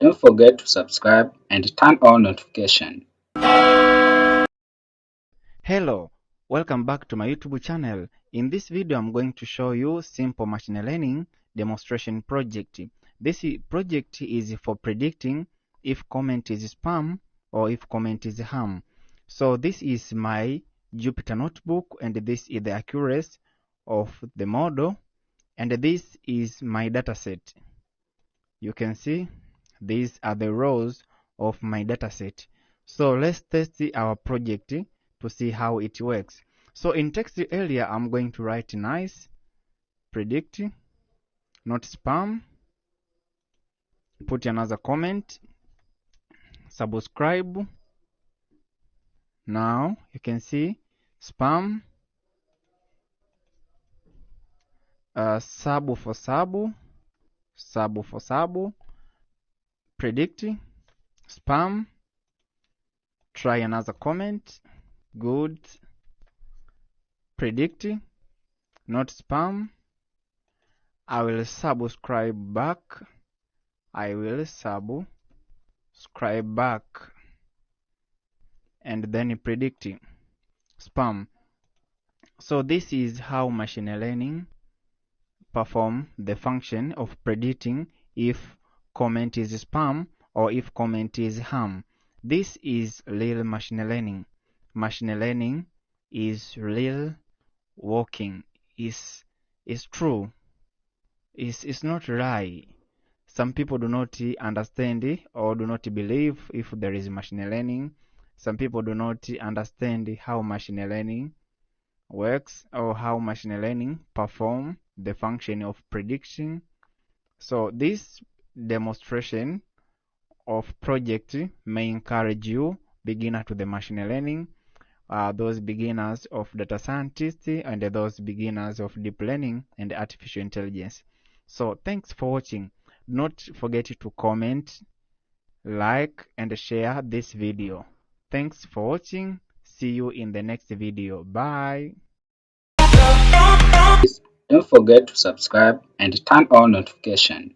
Don't forget to subscribe and turn on notification. Hello, welcome back to my YouTube channel. In this video, I'm going to show you simple machine learning demonstration project. This project is for predicting if comment is spam or if comment is ham. So this is my Jupyter notebook, and this is the accuracy of the model, and this is my dataset. You can see these are the rows of my dataset. So let's test our project to see how it works. So in text area, I'm going to write nice, predict, not spam, put another comment, subscribe. Now you can see spam, sub for sub, sub for sub, predict, spam, try another comment, good, predict, not spam. I will subscribe back. I will subscribe back, and then predicting spam. So this is how machine learning perform the function of predicting if comment is spam or if comment is ham. This is real machine learning. Machine learning is real working. Is true. Is not lie. Some people do not understand or do not believe if there is machine learning. Some people do not understand how machine learning works or how machine learning perform the function of prediction. So this demonstration of project may encourage you, beginner to the machine learning, those beginners of data scientists, and those beginners of deep learning and artificial intelligence. So thanks for watching. Do not forget to comment, like, and share this video. Thanks for watching. See you in the next video. Bye. Don't forget to subscribe and turn on notification.